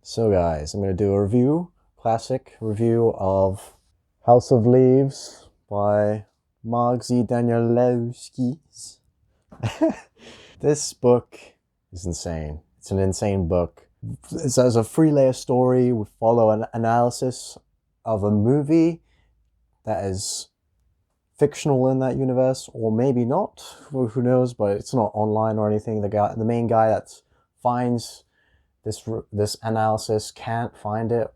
So guys, I'm going to do a review, classic review of House of Leaves by Margzy Danielewski's. This book is insane. It's an insane book. It's as a three-layer story. We follow an analysis of a movie that is fictional in that universe, or maybe not. Who knows? But it's not online or anything. The main guy that finds this analysis can't find it.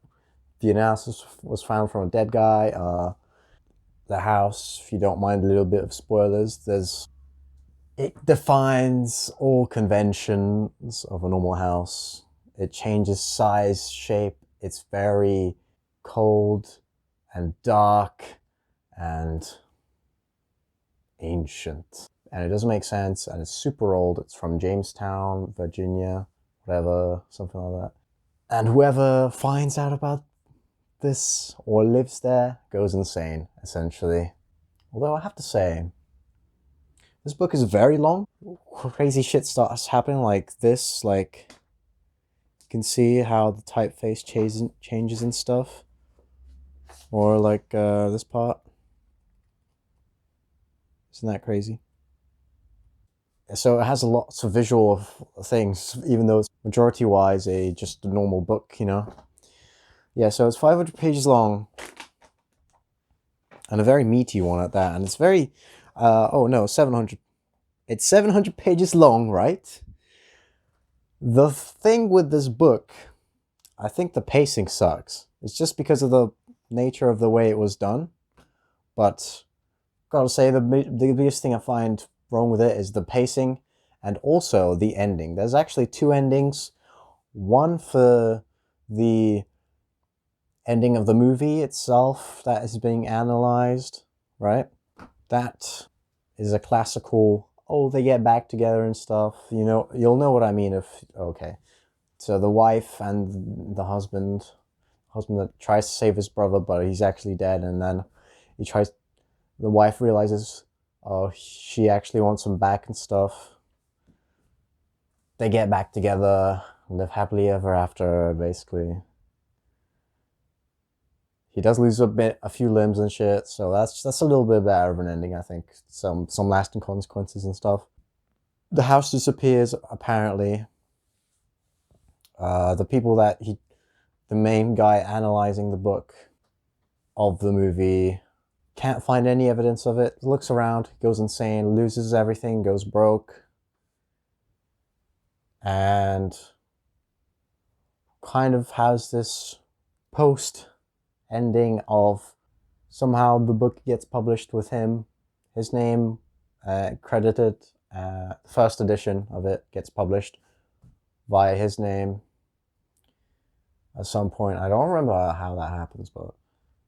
The analysis was found from a dead guy. The house, if you don't mind a little bit of spoilers, it defines all conventions of a normal house. It changes size, shape. It's very cold and dark and ancient. And it doesn't make sense, and it's super old. It's from Jamestown, Virginia, whatever, something like that. And whoever finds out about this or lives there goes insane, essentially. Although I have to say, this book is very long. Crazy shit starts happening like this. Like, you can see how the typeface changes and stuff. Or like this part. Isn't that crazy? So it has a lot of visual things, even though it's majority-wise just a normal book, you know? Yeah, so it's 500 pages long. And a very meaty one at that. And it's very... 700. It's 700 pages long, right? The thing with this book, I think the pacing sucks. It's just because of the nature of the way it was done. But gotta say, the biggest thing I find wrong with it is the pacing and also the ending. There's actually two endings. One for the ending of the movie itself that is being analyzed, right? That is a classical, oh, they get back together and stuff. You know, you'll know what I mean if, okay. So the wife and the husband that tries to save his brother, but he's actually dead, and then the wife realizes, oh, she actually wants him back and stuff. They get back together, live happily ever after, basically. He does lose a few limbs and shit, so that's a little bit better of an ending, I think. Some lasting consequences and stuff. The house disappears, apparently. The main guy analyzing the book of the movie can't find any evidence of it. Looks around, goes insane, loses everything, goes broke, and kind of has this post ending of somehow the book gets published with his name credited. The first edition of it gets published via his name at some point. I don't remember how that happens, but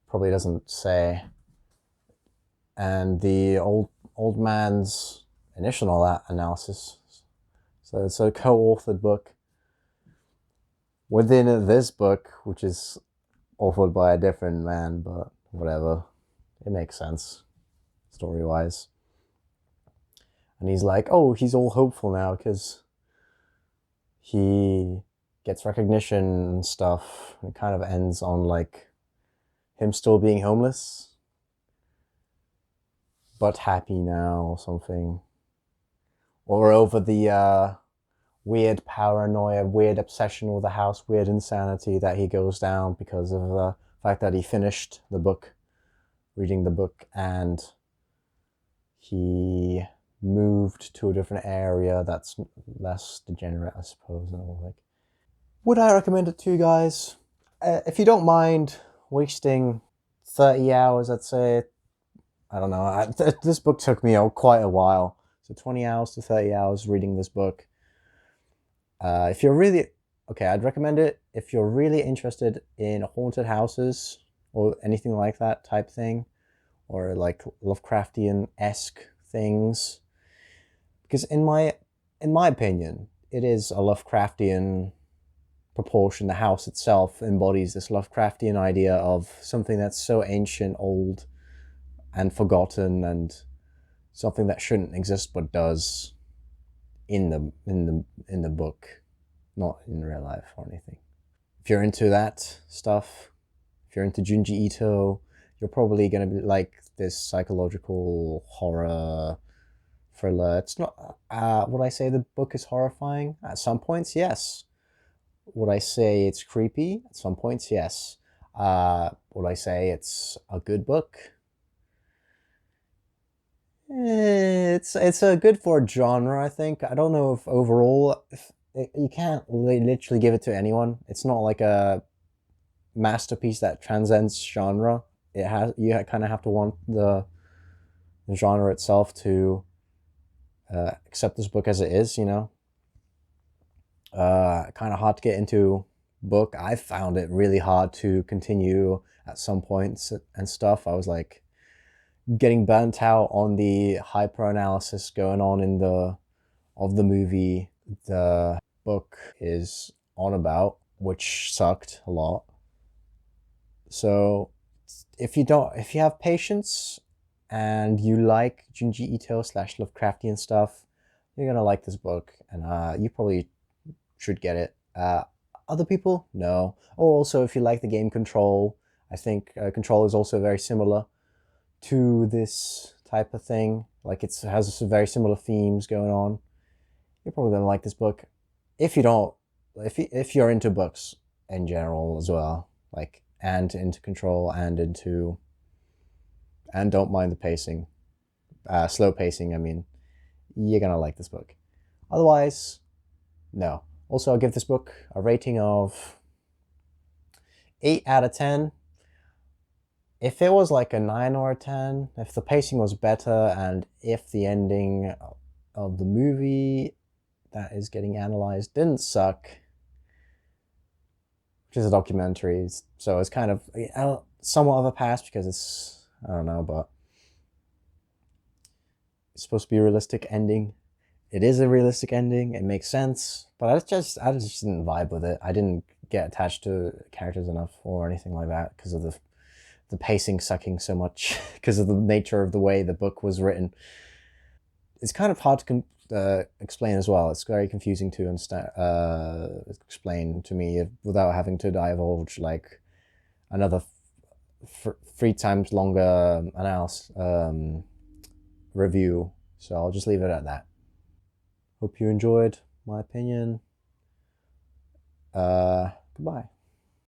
probably doesn't say. And the old man's initial analysis. So it's a co-authored book. Within this book, which is authored by a different man, but whatever. It makes sense, story-wise. And he's like, oh, he's all hopeful now because he gets recognition and stuff. It kind of ends on like him still being homeless, but happy now or something. Or over the weird paranoia, weird obsession with the house, weird insanity that he goes down because of the fact that he finished the book, reading the book, and he moved to a different area that's less degenerate, I suppose. Would I recommend it to you guys? If you don't mind wasting 30 hours, I'd say, I don't know, this book took me quite a while. So 20 hours to 30 hours reading this book. If you're really, okay, I'd recommend it if you're really interested in haunted houses or anything like that type thing, or like Lovecraftian-esque things. Because in my opinion, it is a Lovecraftian proportion. The house itself embodies this Lovecraftian idea of something that's so ancient, old, and forgotten, and something that shouldn't exist but does in the book, not in real life or anything. if you're into that stuff, if you're into Junji Ito, you're probably gonna be like this psychological horror thriller. It's not. Would I say the book is horrifying? At some points, yes. Would I say it's creepy? At some points, yes. Would I say it's a good book? It's a good for a genre, I think. I don't know if overall, if you can't literally give it to anyone. It's not like a masterpiece that transcends genre. It has you kind of have to want the genre itself to accept this book as it is. You know, kind of hard to get into book. I found it really hard to continue at some points and stuff. I was like getting burnt out on the hyper analysis going on in the of the movie the book is on about, which sucked a lot. So if you have patience and you like Junji Ito slash Lovecraftian stuff, you're gonna like this book, and you probably should get it. Other people, no. Oh, also, if you like the game Control, I think Control is also very similar to this type of thing. Like it has some very similar themes going on. You're probably gonna like this book. If you don't, if you're into books in general as well, like and into Control and don't mind the pacing, slow pacing. I mean, you're gonna like this book. Otherwise, no. Also, I'll give this book a rating of 8 out of 10. If it was like a 9 or a 10, if the pacing was better, and if the ending of the movie that is getting analyzed didn't suck, which is a documentary, so it's kind of somewhat of a pass because it's, I don't know, but it's supposed to be a realistic ending. It is a realistic ending. It makes sense, but I just didn't vibe with it. I didn't get attached to characters enough or anything like that because of the pacing sucking so much because of the nature of the way the book was written. It's kind of hard to explain as well. It's very confusing to understand, explain to me without having to divulge like another 3 times longer analysis review. So I'll just leave it at that. Hope you enjoyed my opinion. Goodbye.